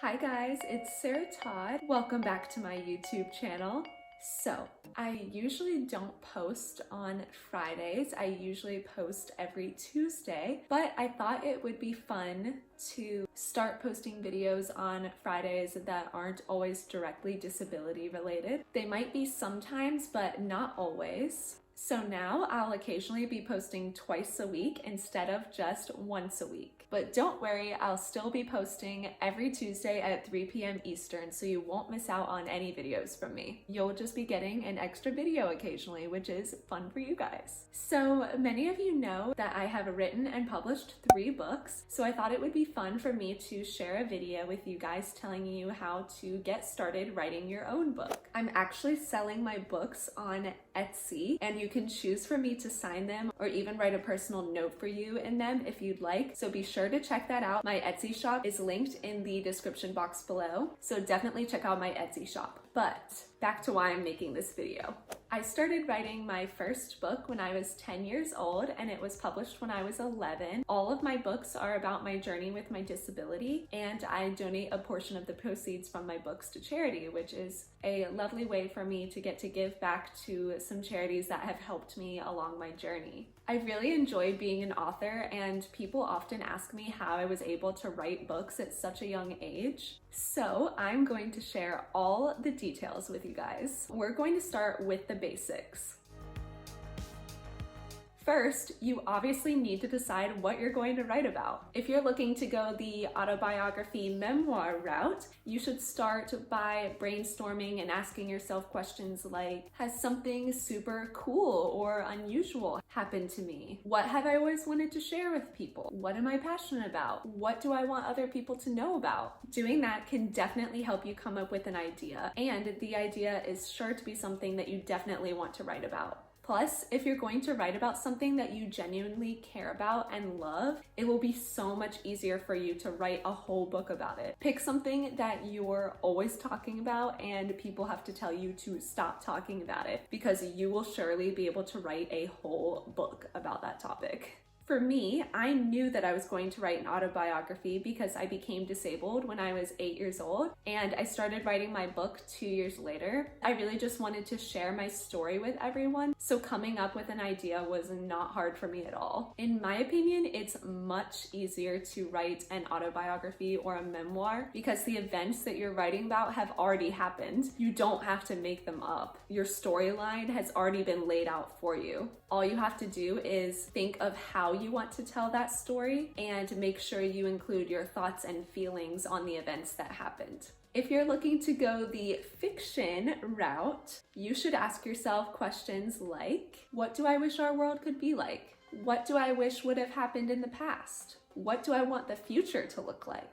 Hi guys, it's Sarah Todd. Welcome back to my YouTube channel. So, I usually don't post on Fridays. I usually post every Tuesday, but I thought it would be fun to start posting videos on Fridays that aren't always directly disability related. They might be sometimes, but not always. So now I'll occasionally be posting twice a week instead of just once a week. But don't worry, I'll still be posting every Tuesday at 3 p.m. Eastern, so you won't miss out on any videos from me. You'll just be getting an extra video occasionally, which is fun for you guys. So many of you know that I have written and published 3 books, so I thought it would be fun for me to share a video with you guys telling you how to get started writing your own book. I'm actually selling my books on Etsy, and you can choose for me to sign them or even write a personal note for you in them if you'd like, so be sure to check that out. My Etsy shop is linked in the description box below, so definitely check out my Etsy shop. But back to why I'm making this video. I started writing my first book when I was 10 years old, and it was published when I was 11. All of my books are about my journey with my disability, and I donate a portion of the proceeds from my books to charity, which is a lovely way for me to get to give back to some charities that have helped me along my journey. I really enjoy being an author, and people often ask me how I was able to write books at such a young age. So I'm going to share all the details with you guys. We're going to start with the basics. First, you obviously need to decide what you're going to write about. If you're looking to go the autobiography memoir route, you should start by brainstorming and asking yourself questions like, has something super cool or unusual happened to me? What have I always wanted to share with people? What am I passionate about? What do I want other people to know about? Doing that can definitely help you come up with an idea, and the idea is sure to be something that you definitely want to write about. Plus, if you're going to write about something that you genuinely care about and love, it will be so much easier for you to write a whole book about it. Pick something that you're always talking about and people have to tell you to stop talking about it, because you will surely be able to write a whole book about that topic. For me, I knew that I was going to write an autobiography because I became disabled when I was 8 years old, and I started writing my book 2 years later. I really just wanted to share my story with everyone, so coming up with an idea was not hard for me at all. In my opinion, it's much easier to write an autobiography or a memoir because the events that you're writing about have already happened. You don't have to make them up. Your storyline has already been laid out for you. All you have to do is think of how you want to tell that story and make sure you include your thoughts and feelings on the events that happened. If you're looking to go the fiction route, you should ask yourself questions like, what do I wish our world could be like? What do I wish would have happened in the past? What do I want the future to look like?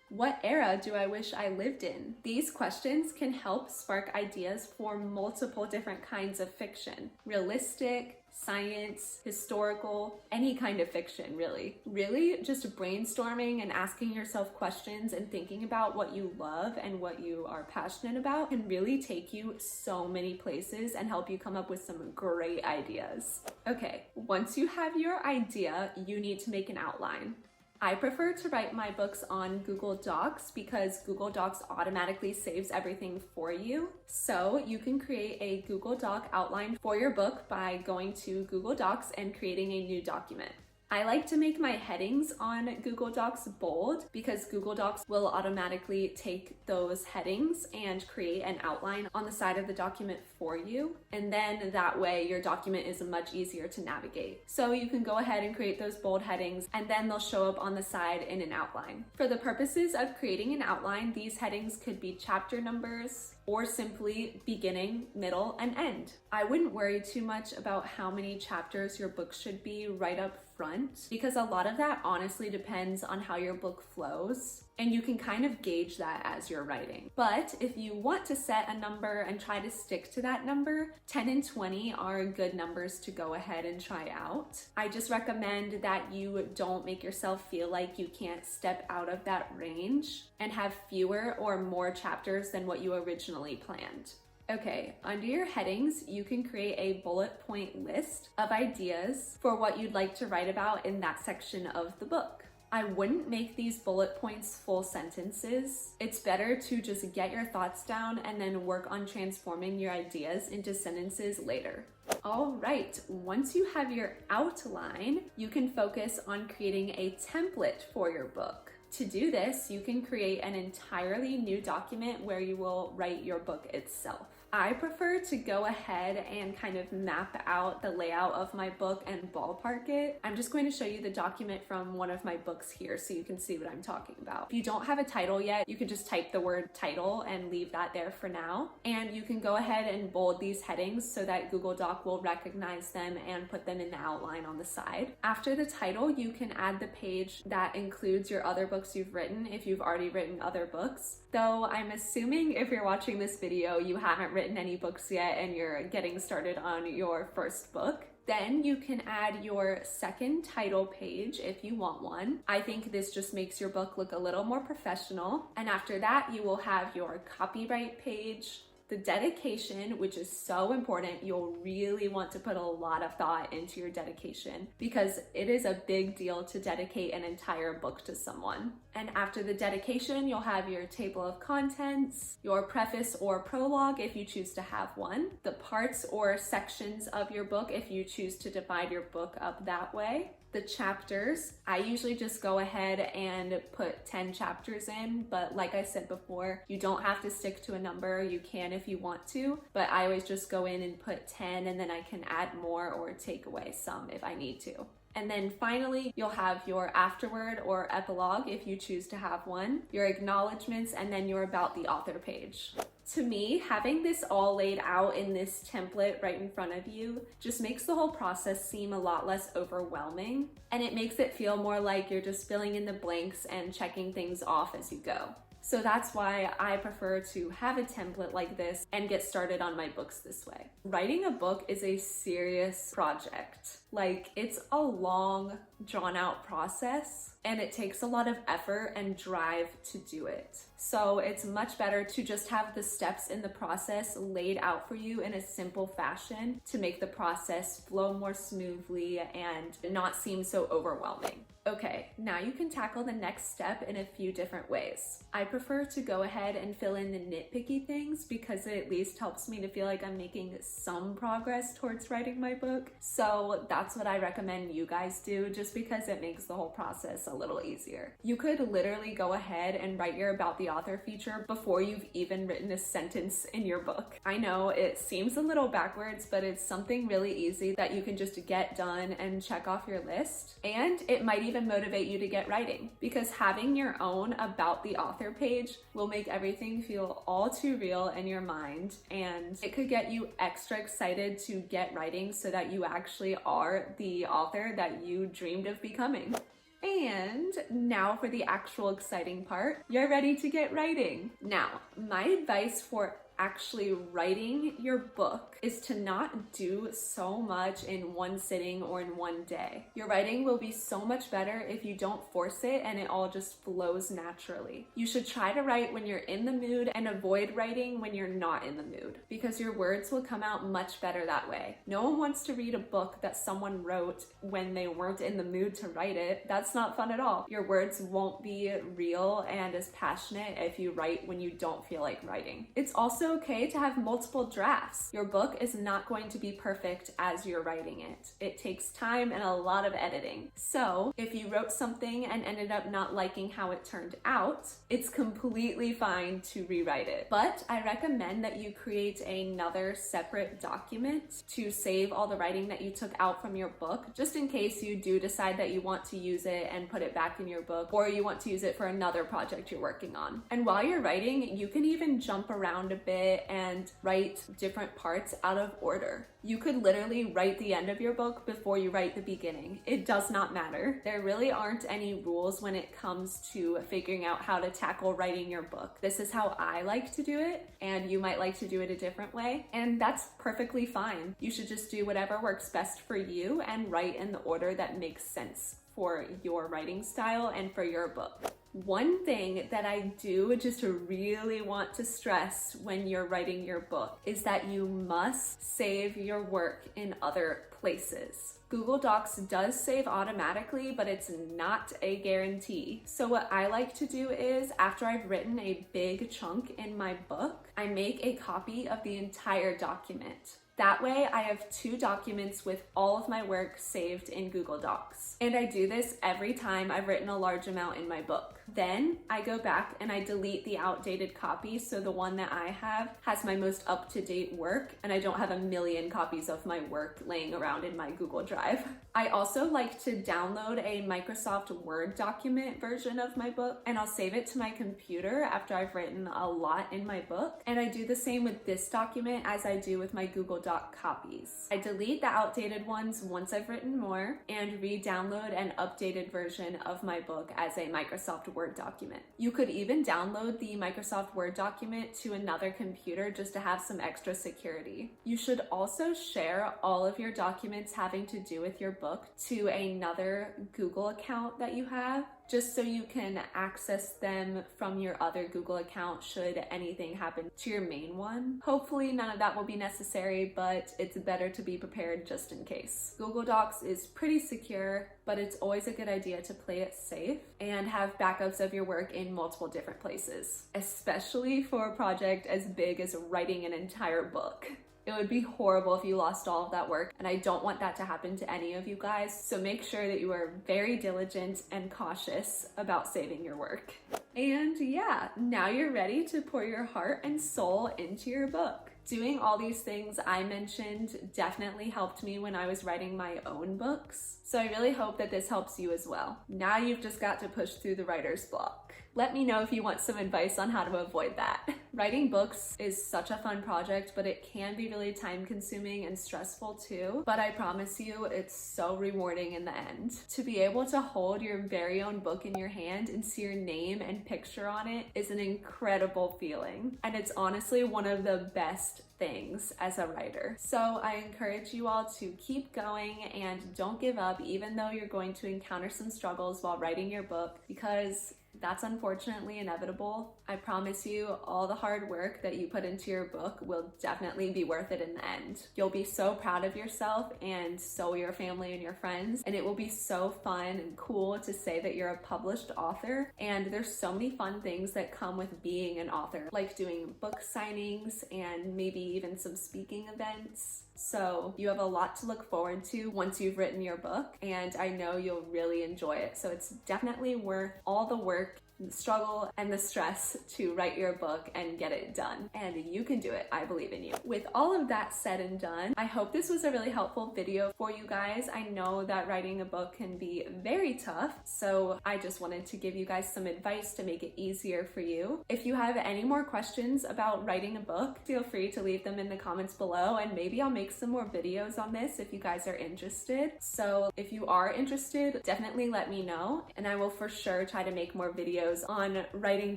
What era do I wish I lived in? These questions can help spark ideas for multiple different kinds of fiction. Realistic, science, historical, any kind of fiction, really. Really, just brainstorming and asking yourself questions and thinking about what you love and what you are passionate about can really take you so many places and help you come up with some great ideas. Okay, once you have your idea, you need to make an outline. I prefer to write my books on Google Docs because Google Docs automatically saves everything for you. So you can create a Google Doc outline for your book by going to Google Docs and creating a new document. I like to make my headings on Google Docs bold because Google Docs will automatically take those headings and create an outline on the side of the document for you. And then that way your document is much easier to navigate. So you can go ahead and create those bold headings and then they'll show up on the side in an outline. For the purposes of creating an outline, these headings could be chapter numbers or simply beginning, middle, and end. I wouldn't worry too much about how many chapters your book should be right up front because a lot of that honestly depends on how your book flows, and you can kind of gauge that as you're writing. But if you want to set a number and try to stick to that number, 10 and 20 are good numbers to go ahead and try out. I just recommend that you don't make yourself feel like you can't step out of that range and have fewer or more chapters than what you originally planned. Okay, under your headings, you can create a bullet point list of ideas for what you'd like to write about in that section of the book. I wouldn't make these bullet points full sentences. It's better to just get your thoughts down and then work on transforming your ideas into sentences later. All right, once you have your outline, you can focus on creating a template for your book. To do this, you can create an entirely new document where you will write your book itself. I prefer to go ahead and kind of map out the layout of my book and ballpark it. I'm just going to show you the document from one of my books here so you can see what I'm talking about. If you don't have a title yet, you could just type the word title and leave that there for now. And you can go ahead and bold these headings so that Google Doc will recognize them and put them in the outline on the side. After the title, you can add the page that includes your other books you've written if you've already written other books. Though I'm assuming if you're watching this video, you haven't written any books yet and you're getting started on your first book. Then you can add your second title page if you want one. I think this just makes your book look a little more professional. And after that, you will have your copyright page, the dedication, which is so important. You'll really want to put a lot of thought into your dedication because it is a big deal to dedicate an entire book to someone. And after the dedication, you'll have your table of contents, your preface or prologue if you choose to have one, the parts or sections of your book if you choose to divide your book up that way, the chapters. I usually just go ahead and put 10 chapters in, but like I said before, you don't have to stick to a number. You can if you want to, but I always just go in and put 10 and then I can add more or take away some if I need to. And then finally, you'll have your afterword or epilogue if you choose to have one, your acknowledgements, and then your about the author page. To me, having this all laid out in this template right in front of you just makes the whole process seem a lot less overwhelming, and it makes it feel more like you're just filling in the blanks and checking things off as you go. So that's why I prefer to have a template like this and get started on my books this way. Writing a book is a serious project. Like, it's a long, drawn out process, and it takes a lot of effort and drive to do it. So it's much better to just have the steps in the process laid out for you in a simple fashion to make the process flow more smoothly and not seem so overwhelming. Okay, now you can tackle the next step in a few different ways. I prefer to go ahead and fill in the nitpicky things because it at least helps me to feel like I'm making some progress towards writing my book. So that's what I recommend you guys do, just because it makes the whole process a little easier. You could literally go ahead and write your about the author feature before you've even written a sentence in your book. I know it seems a little backwards, but it's something really easy that you can just get done and check off your list. And it might even motivate you to get writing, because having your own about the author page will make everything feel all too real in your mind, and it could get you extra excited to get writing so that you actually are the author that you dreamed of becoming. And now for the actual exciting part, you're ready to get writing. Now, my advice for actually writing your book is to not do so much in one sitting or in one day. Your writing will be so much better if you don't force it and it all just flows naturally. You should try to write when you're in the mood and avoid writing when you're not in the mood, because your words will come out much better that way. No one wants to read a book that someone wrote when they weren't in the mood to write it. That's not fun at all. Your words won't be real and as passionate if you write when you don't feel like writing. It's also okay to have multiple drafts. Your book is not going to be perfect as you're writing it. It takes time and a lot of editing. So if you wrote something and ended up not liking how it turned out, it's completely fine to rewrite it. But I recommend that you create another separate document to save all the writing that you took out from your book, just in case you do decide that you want to use it and put it back in your book, or you want to use it for another project you're working on. And while you're writing, you can even jump around a bit and write different parts out of order. You could literally write the end of your book before you write the beginning. It does not matter. There really aren't any rules when it comes to figuring out how to tackle writing your book. This is how I like to do it, and you might like to do it a different way, and that's perfectly fine. You should just do whatever works best for you and write in the order that makes sense for your writing style and for your book. One thing that I do just really want to stress when you're writing your book is that you must save your work in other places. Google Docs does save automatically, but it's not a guarantee. So what I like to do is, after I've written a big chunk in my book, I make a copy of the entire document. That way I have 2 documents with all of my work saved in Google Docs. And I do this every time I've written a large amount in my book. Then I go back and I delete the outdated copy, so the one that I have has my most up-to-date work, and I don't have a million copies of my work laying around in my Google Drive. I also like to download a Microsoft Word document version of my book, and I'll save it to my computer after I've written a lot in my book. And I do the same with this document as I do with my Google Doc copies. I delete the outdated ones once I've written more and re-download an updated version of my book as a Microsoft Word document. You could even download the Microsoft Word document to another computer just to have some extra security. You should also share all of your documents having to do with your book to another Google account that you have, just so you can access them from your other Google account should anything happen to your main one. Hopefully none of that will be necessary, but it's better to be prepared just in case. Google Docs is pretty secure, but it's always a good idea to play it safe and have backups of your work in multiple different places, especially for a project as big as writing an entire book. It would be horrible if you lost all of that work, and I don't want that to happen to any of you guys, so make sure that you are very diligent and cautious about saving your work. And yeah, now you're ready to pour your heart and soul into your book. Doing all these things I mentioned definitely helped me when I was writing my own books, so I really hope that this helps you as well. Now you've just got to push through the writer's block. Let me know if you want some advice on how to avoid that. Writing books is such a fun project, but it can be really time consuming and stressful too. But I promise you, it's so rewarding in the end. To be able to hold your very own book in your hand and see your name and picture on it is an incredible feeling. And it's honestly one of the best things as a writer. So I encourage you all to keep going and don't give up, even though you're going to encounter some struggles while writing your book, because that's unfortunately inevitable. I promise you, all the hard work that you put into your book will definitely be worth it in the end. You'll be so proud of yourself, and so will your family and your friends, and it will be so fun and cool to say that you're a published author. And there's so many fun things that come with being an author, like doing book signings and maybe even some speaking events. So you have a lot to look forward to once you've written your book, and I know you'll really enjoy it. So it's definitely worth all the work, the struggle, and the stress to write your book and get it done. And you can do it. I believe in you. With all of that said and done, I hope this was a really helpful video for you guys. I know that writing a book can be very tough, so I just wanted to give you guys some advice to make it easier for you. If you have any more questions about writing a book, feel free to leave them in the comments below, and maybe I'll make some more videos on this if you guys are interested. So if you are interested, definitely let me know, and I will for sure try to make more videos on writing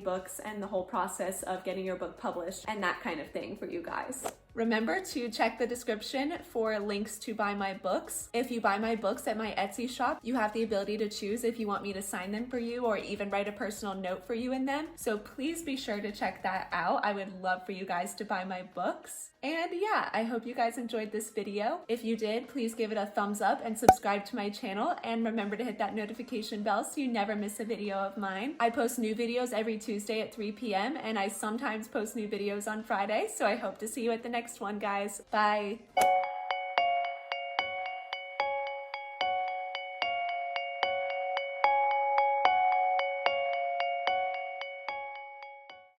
books and the whole process of getting your book published and that kind of thing for you guys. Remember to check the description for links to buy my books. If you buy my books at my Etsy shop, you have the ability to choose if you want me to sign them for you or even write a personal note for you in them. So please be sure to check that out. I would love for you guys to buy my books. And yeah, I hope you guys enjoyed this video. If you did, please give it a thumbs up and subscribe to my channel. And remember to hit that notification bell so you never miss a video of mine. I post new videos every Tuesday at 3 p.m. and I sometimes post new videos on Friday. So I hope to see you at the next one, guys. Bye.